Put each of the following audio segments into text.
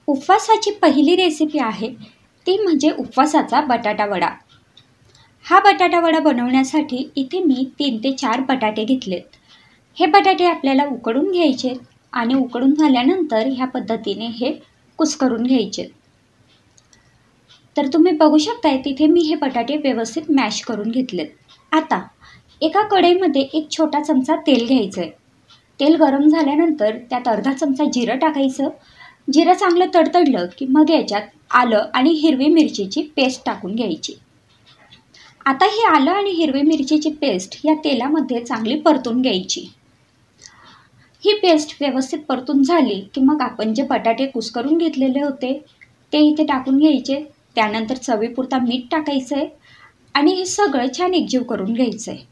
उपवासाची पहिली रेसिपी आहे ती म्हणजे उपवासाचा बटाटा वडा। हा बटाटा वडा बनवण्यासाठी इथे मी 3 ते 4 बटाटे घेतलेत। हे बटाटे आपल्याला उकडून घ्यायचे आणि उकडून झाल्यानंतर ह्या पद्धतीने हे कुस्करून घ्यायचे। तर तुम्ही बघू शकताय तिथे मी हे बटाटे व्यवस्थित मॅश करून घेतलेत। आता एका कढईमध्ये एक छोटा चमचा तेल घ्यायचं आहे। तेल गरम झाल्यानंतर त्यात अर्धा चमचा जिरं टाकायचं। जिरं चांगलं तडतडलं की मग याच्यात आलं आणि हिरवी मिरचीची पेस्ट टाकून घ्यायची। आता ही आलं आणि हिरवी मिरचीची पेस्ट या तेलामध्ये चांगली परतून घ्यायची। ही पेस्ट व्यवस्थित परतून झाली की मग आपण जे बटाटे कुस्करून घेतलेले होते ते इथे टाकून घ्यायचे। त्यानंतर चवीपुरता मीठ टाकायचं आहे आणि हे सगळं छान एकजीव करून घ्यायचं आहे।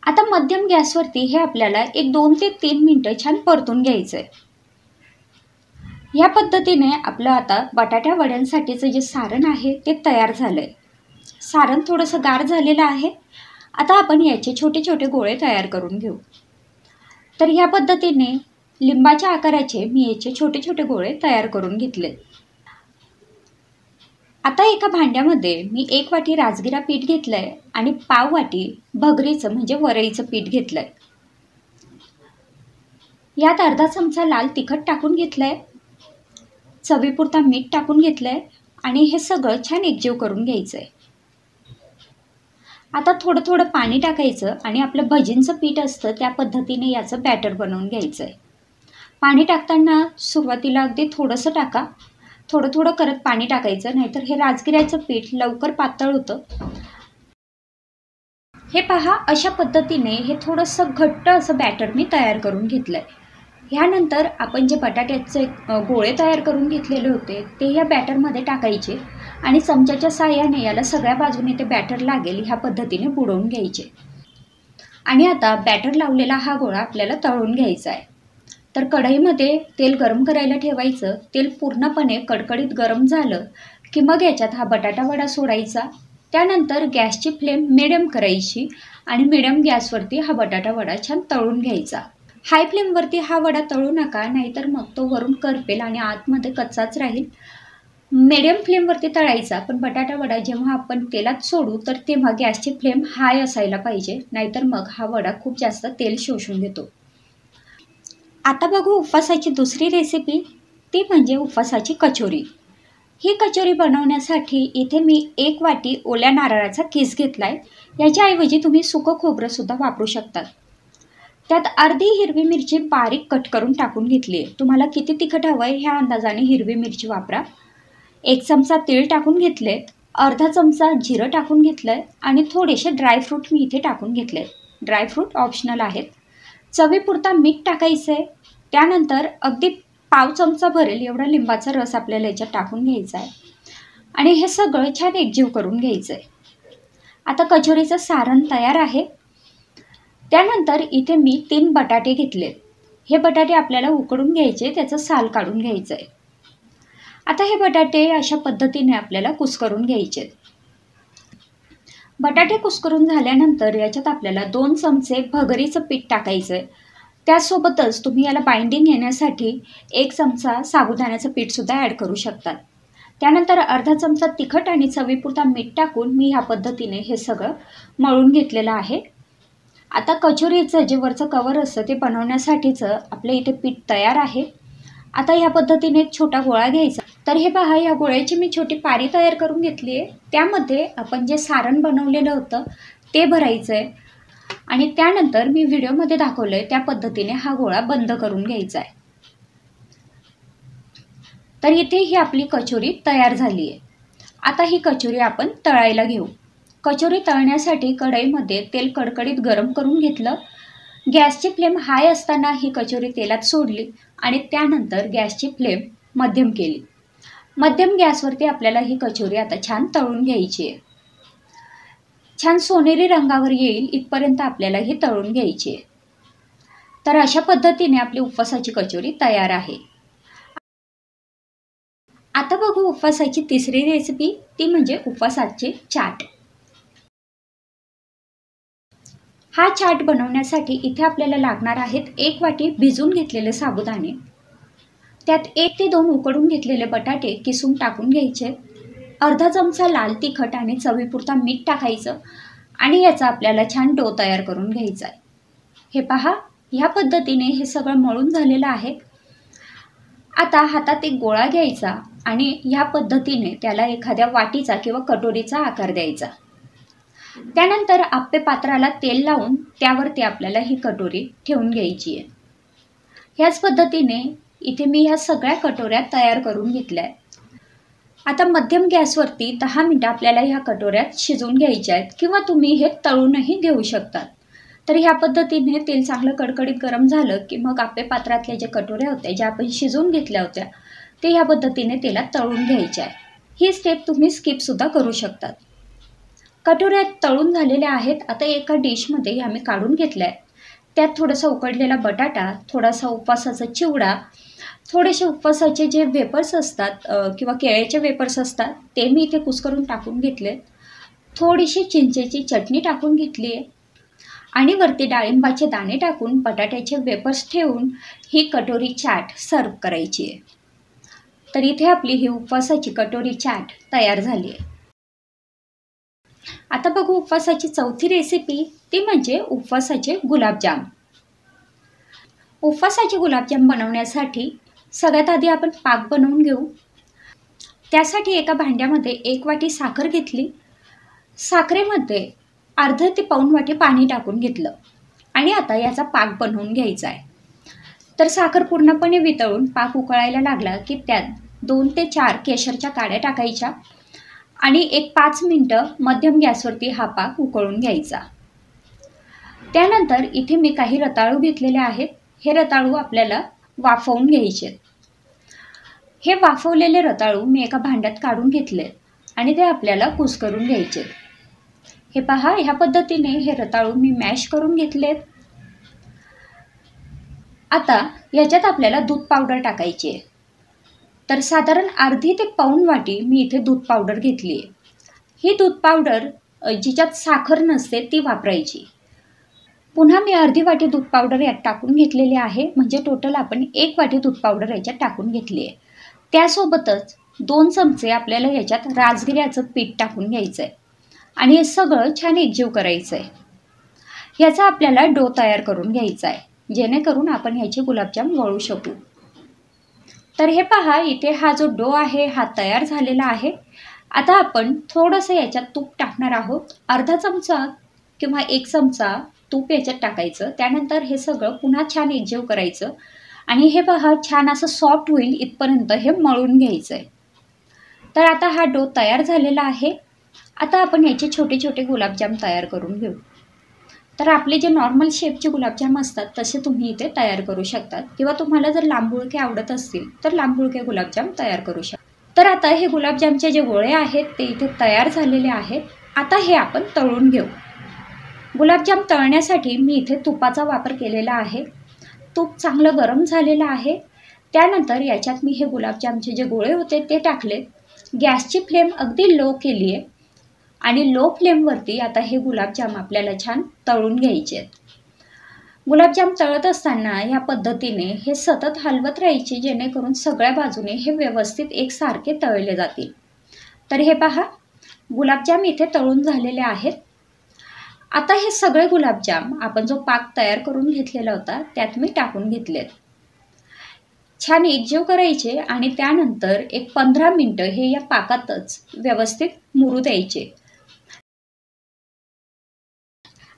आता मध्यम गॅसवरती हे आपल्याला एक 2 ते 3 मिनिटं छान परतून घ्यायचं आहे। या पद्धतीने आपलं आता बटाटा वड्यांसाठीचं जे सारण आहे ते तयार झालं आहे। सारण थोडंसं गार झालेलं आहे। आता आपण याचे छोटे छोटे गोळे तयार करून घेऊ। तर ह्या पद्धतीने लिंबाच्या आकाराचे मी याचे छोटे छोटे गोळे तयार करून घेतले। आता एका भांड्यामध्ये मी 1 वाटी राजगिरा पीठ घेतलंय आणि पाव वाटी भगरीचं म्हणजे वरईचं पीठ घ्याय। यात अर्धा चमचा लाल तिखट टाकून घेतलंय, चवीपुरता मीठ टाकून घेतलंय आणि हे सगळं छान एकजीव करून घ्यायचंय। आता थोडं थोडं पाणी टाकायचं आणि आपलं भजींचं पीठ असतं त्या पद्धतीने याचं बॅटर बनवून घ्यायचंय। पाणी टाकताना सुरुवातीला अगदी थोडंसं टाका, थोडं थोडं करत पाणी टाकायचं, नाहीतर हे राजगिऱ्याचं पीठ लवकर पातळ होतं। हे पहा, अशा पद्धतीने हे थोडंसं घट्ट असं बॅटर मी तयार करून घेतलंय। ह्यानंतर आपण जे बटाट्याचे गोळे तयार करून घेतलेले होते ते या बॅटरमध्ये टाकायचे आणि चमच्याच्या साहाय्याने याला सगळ्या बाजूने ते बॅटर लागेल ह्या पद्धतीने बुडवून घ्यायचे। आणि आता बॅटर लावलेला हा गोळा आपल्याला तळून घ्यायचा आहे। तर कढईमध्ये तेल गरम करायला ठेवायचं। तेल पूर्णपणे कडकडीत गरम झालं की मग याच्यात हा बटाटा वडा सोडायचा। त्यानंतर गॅसची फ्लेम मिडियम करायची आणि मिडियम गॅसवरती हा बटाटा वडा छान तळून घ्यायचा। हाय फ्लेमवरती हा वडा तळू नका, नाहीतर मग तो वरून करपेल आणि आतमध्ये कच्चाच राहील। मिडियम फ्लेमवरती तळायचा, पण बटाटा वडा जेव्हा आपण तेलात सोडू तर तेव्हा गॅसची फ्लेम हाय असायला पाहिजे, नाहीतर मग हा वडा खूप जास्त तेल शोषून घेतो। आता बघू उपवासाची दुसरी रेसिपी, ती म्हणजे उपवासाची कचोरी। ही कचोरी बनवण्यासाठी इथे मी 1 वाटी ओल्या नारळाचा किस घेतलाय। याच्याऐवजी तुम्ही सुकं खोबरं सुद्धा वापरू शकता। त्यात अर्धी हिरवी मिरची बारीक कट करून टाकून घेतली आहे। तुम्हाला किती तिखट हवंय ह्या अंदाजाने हिरवी मिरची वापरा। 1 चमचा तीळ टाकून घेतले, अर्धा चमचा जिरं टाकून घेतलंय आणि थोडेसे ड्रायफ्रूट मी इथे टाकून घेतले। ड्रायफ्रूट ऑप्शनल आहेत। चवीपुरता मीठ टाकायचं आहे। त्यानंतर अगदी पाव चमचा भरेल एवढा लिंबाचा रस आपल्याला याच्यात टाकून घ्यायचा आहे आणि हे सगळं छान एकजीव करून घ्यायचं आहे। आता कचोरीचं सारण तयार आहे। त्यानंतर इथे मी 3 बटाटे घेतले। हे बटाटे आपल्याला उकडून घ्यायचे, त्याचं साल काढून घ्यायचं आहे। आता हे बटाटे अशा पद्धतीने आपल्याला कुस्करून घ्यायचे। बटाटे कुस्करून झाल्यानंतर याच्यात आपल्याला 2 चमचे भगरीचं पीठ टाकायचं आहे। त्यासोबतच तुम्ही याला बाइंडिंग येण्यासाठी 1 चमचा साबुदाण्याचं पीठ सुद्धा ॲड करू शकतात। त्यानंतर अर्धा चमचा तिखट आणि चवीपुरता मीठ टाकून मी ह्या पद्धतीने हे सगळं मळून घेतलेलं आहे। आता कचोरीचं जे वरचं कवर असतं ते बनवण्यासाठीचं आपल्या इथे पीठ तयार आहे। आता ह्या पद्धतीने एक छोटा गोळा घ्यायचा। तर हे पहा, या गोळ्याची मी छोटी पारी तयार करून घेतली आहे। त्यामध्ये आपण जे सारण बनवलेलं होतं ते भरायचं आहे आणि त्यानंतर मी व्हिडिओमध्ये दाखवलंय त्या पद्धतीने हा गोळा बंद करून घ्यायचा आहे। तर इथे ही आपली कचोरी तयार झाली आहे। आता ही कचोरी आपण तळायला घेऊ। कचोरी तळण्यासाठी कढईमध्ये तेल कडकडीत गरम करून घेतलं। गॅसची फ्लेम हाय असताना ही कचोरी तेलात सोडली आणि त्यानंतर गॅसची फ्लेम मध्यम केली। मध्यम गॅसवरती आपल्याला ही कचोरी आता छान तळून घ्यायची आहे। छान सोनेरी रंगावर येईल इथपर्यंत आपल्याला ही तळून घ्यायची आहे। तर अशा पद्धतीने आपली उपवासाची कचोरी तयार आहे। आता बघू उपवासाची तिसरी रेसिपी, ती म्हणजे उपवासाचे चाट। हा चाट बनवण्यासाठी इथे आपल्याला लागणार आहेत 1 वाटी भिजून घेतलेले साबुदाणे, त्यात 1 ते 2 उकडून घेतलेले बटाटे किसून टाकून घ्यायचे, अर्धा चमचा लाल तिखट आणि चवीपुरता मीठ टाकायचं आणि याचा आपल्याला छान डो तयार करून घ्यायचा आहे। हे पहा, ह्या पद्धतीने हे सगळं मळून झालेलं आहे। आता हातात एक गोळा घ्यायचा आणि ह्या पद्धतीने त्याला एखाद्या वाटीचा किंवा कटोरीचा आकार द्यायचा। त्यानंतर आप्पे पात्राला तेल लावून त्यावरती आपल्याला ही कटोरी ठेवून घ्यायची आहे। ह्याच पद्धतीने इथे मी ह्या सगळ्या कटोऱ्या तयार करून घेतल्या आहेत। आता मध्यम गॅसवरती 10 मिनिटं आपल्याला ह्या कटोऱ्यात शिजवून घ्यायच्या आहेत किंवा तुम्ही हे तळूनही घेऊ शकता। तर ह्या पद्धतीने तेल चांगलं कडकडीत गरम झालं की मग आप्पे पात्रातल्या ज्या कटोऱ्या होत्या ज्या आपण शिजवून घेतल्या होत्या ते ह्या पद्धतीने तेलात तळून घ्यायच्या आहे। ही स्टेप तुम्ही स्किपसुद्धा करू शकतात। कटोऱ्या तळून झालेल्या आहेत। आता एका डिशमध्ये आम्ही काढून घेतल्या आहे। त्यात थोडासा उकडलेला बटाटा, थोडासा उपवासाचा चिवडा, थोडेसे उपवासाचे जे वेपर्स असतात किंवा केळ्याचे वेपर्स असतात ते मी इथे कुस्करून टाकून घेतले, थोडीशी चिंचेची चटणी टाकून घेतली आहे आणि वरती डाळिंबाचे दाणे टाकून बटाट्याचे वेपर्स ठेवून ही कटोरी चाट सर्व करायची आहे। तर इथे आपली ही उपवासाची कटोरी चाट तयार झाली आहे। आता बघू उपवासाची चौथी रेसिपी, ती म्हणजे उपवासाचे गुलाबजाम। उपवासाचे गुलाबजाम बनवण्यासाठी सगळ्यात आधी आपण पाक बनवून घेऊ। त्यासाठी एका भांड्यामध्ये 1 वाटी साखर घेतली, साखरेमध्ये अर्धा ते पाऊण वाटी पाणी टाकून घेतलं आणि आता याचा पाक बनवून घ्यायचा आहे। तर साखर पूर्णपणे वितळून पाक उकळायला लागला की त्यात 2 ते 4 केशरच्या काड्या टाकायच्या आणि एक 5 मिनिटं मध्यम गॅसवरती हा पाक उकळून घ्यायचा। त्यानंतर इथे मी काही रताळू घेतलेले आहेत। हे रताळू आपल्याला वाफवून घ्यायचे। हे वाफवलेले रताळू मी एका भांड्यात काढून घेतले आणि ते आपल्याला कुस्करून घ्यायचे। हे पहा, ह्या पद्धतीने हे रताळू मी मॅश करून घेतलेत। आता याच्यात आपल्याला दूध पावडर टाकायची आहे। तर साधारण अर्धी ते पाऊण वाटी मी इथे दूध पावडर घेतली आहे। ही दूध पावडर जिच्यात साखर नसते ती वापरायची। पुन्हा मी अर्धी वाटी दूध पावडर यात टाकून घेतलेली आहे, म्हणजे टोटल आपण 1 वाटी दूध पावडर याच्यात टाकून घेतली आहे। त्यासोबतच 2 चमचे आपल्याला याच्यात राजगिऱ्याचं पीठ टाकून घ्यायचं आहे आणि हे सगळं छान एकजीव करायचं आहे। ह्याचा आपल्याला डो तयार करून घ्यायचा आहे जेणेकरून आपण ह्याचे गुलाबजाम वळू शकू। तर हे पहा, इथे हा जो डो आहे हा तयार झालेला आहे। आता आपण थोडंसं याच्यात तूप टाकणार आहोत, अर्धा चमचा किंवा 1 चमचा तूप याच्यात टाकायचं। त्यानंतर हे सगळं पुन्हा छान एकजीव करायचं आणि हे पहा, छान असं सॉफ्ट होईल इथपर्यंत हे मळून घ्यायचं आहे। तर आता हा डो तयार झालेला आहे। आता आपण याचे छोटे छोटे गुलाबजाम तयार करून घेऊ। तर आपले जे नॉर्मल शेपचे गुलाबजाम असतात तसे तुम्ही इथे तयार करू शकतात किंवा तुम्हाला जर लांबुळके आवडत असतील तर लांबुळके गुलाबजाम तयार करू शकता। तर आता हे गुलाबजामचे जे गोळे आहेत ते इथे तयार झालेले आहेत। आता हे आपण तळून घेऊ। गुलाबजाम तळण्यासाठी मी इथे तुपाचा वापर केलेला आहे। तूप चांगलं गरम झालेलं आहे। त्यानंतर याच्यात मी हे गुलाबजामचे जे गोळे होते ते टाकले। गॅसची फ्लेम अगदी लो केली आहे आणि लो फ्लेमवरती आता हे गुलाबजाम आपल्याला छान तळून घ्यायचे आहेत। गुलाबजाम तळत असताना या पद्धतीने हे सतत हलवत राहायचे जेणेकरून सगळ्या बाजूने हे व्यवस्थित एकसारखे तळले जातील। तर हे पहा, गुलाबजाम इथे तळून झालेले आहेत। आता हे सगळे गुलाबजाम आपण जो पाक तयार करून घेतलेला होता त्यात मी टाकून घेतलेत। छान एकजीव करायचे आणि त्यानंतर एक 15 मिनिटं हे या पाकातच व्यवस्थित मुरू द्यायचे।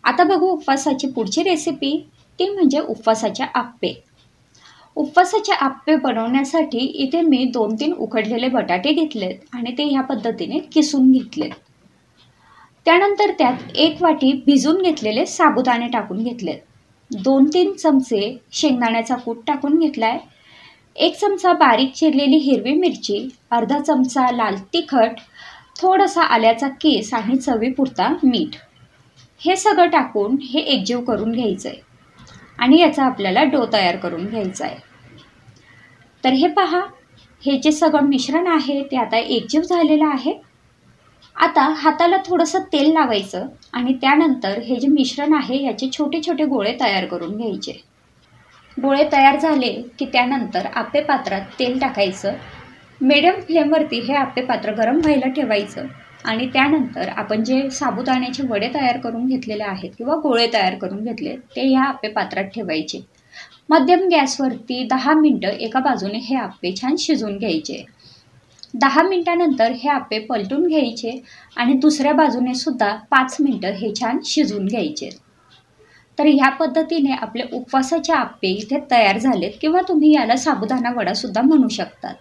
आता बघू उपवासाची पुढची रेसिपी, ती म्हणजे उपवासाचे आप्पे। उपवासाचे आप्पे बनवण्यासाठी इथे मी 2-3 उकडलेले बटाटे घेतलेत आणि ते ह्या पद्धतीने किसून घेतलेत। त्यानंतर त्यात 1 वाटी भिजून घेतलेले साबुदाणे टाकून घेतलेत। 2-3 चमचे शेंगदाण्याचा कूट टाकून घेतलाय, 1 चमचा बारीक चिरलेली हिरवी मिरची, अर्धा चमचा लाल तिखट, थोडासा आल्याचा कीस आणि चवीपुरता मीठ, हे सगळं टाकून हे एकजीव करून घ्यायचं आहे आणि याचा आपल्याला डो तयार करून घ्यायचा आहे। तर हे पहा, हे जे सगळं मिश्रण आहे ते आता एकजीव झालेलं आहे। आता हाताला थोडंसं तेल लावायचं आणि त्यानंतर हे जे मिश्रण आहे याचे छोटे छोटे गोळे तयार करून घ्यायचे। गोळे तयार झाले की त्यानंतर आप्पे पात्रात तेल टाकायचं. मीडियम फ्लेमवरती हे आप्पे पात्र गरम व्हायला ठेवायचं आणि त्यानंतर आपण जे साबुदाण्याचे वडे तयार करून घेतलेले आहेत किंवा गोळे तयार करून घेतले ते ह्या आप्पे पात्रात ठेवायचे. मध्यम गॅसवरती 10 मिनटं एका बाजूने हे आप्पे छान शिजवून घ्यायचे. 10 मिनटानंतर हे आप्पे पलटून घ्यायचे आणि दुसऱ्या बाजूने सुद्धा 5 मिनटं हे छान शिजवून घ्यायचे. तर ह्या पद्धतीने आपले उपवासाचे आप्पे इथे तयार झालेत किंवा तुम्ही याला साबुदाणा वडासुद्धा म्हणू शकतात.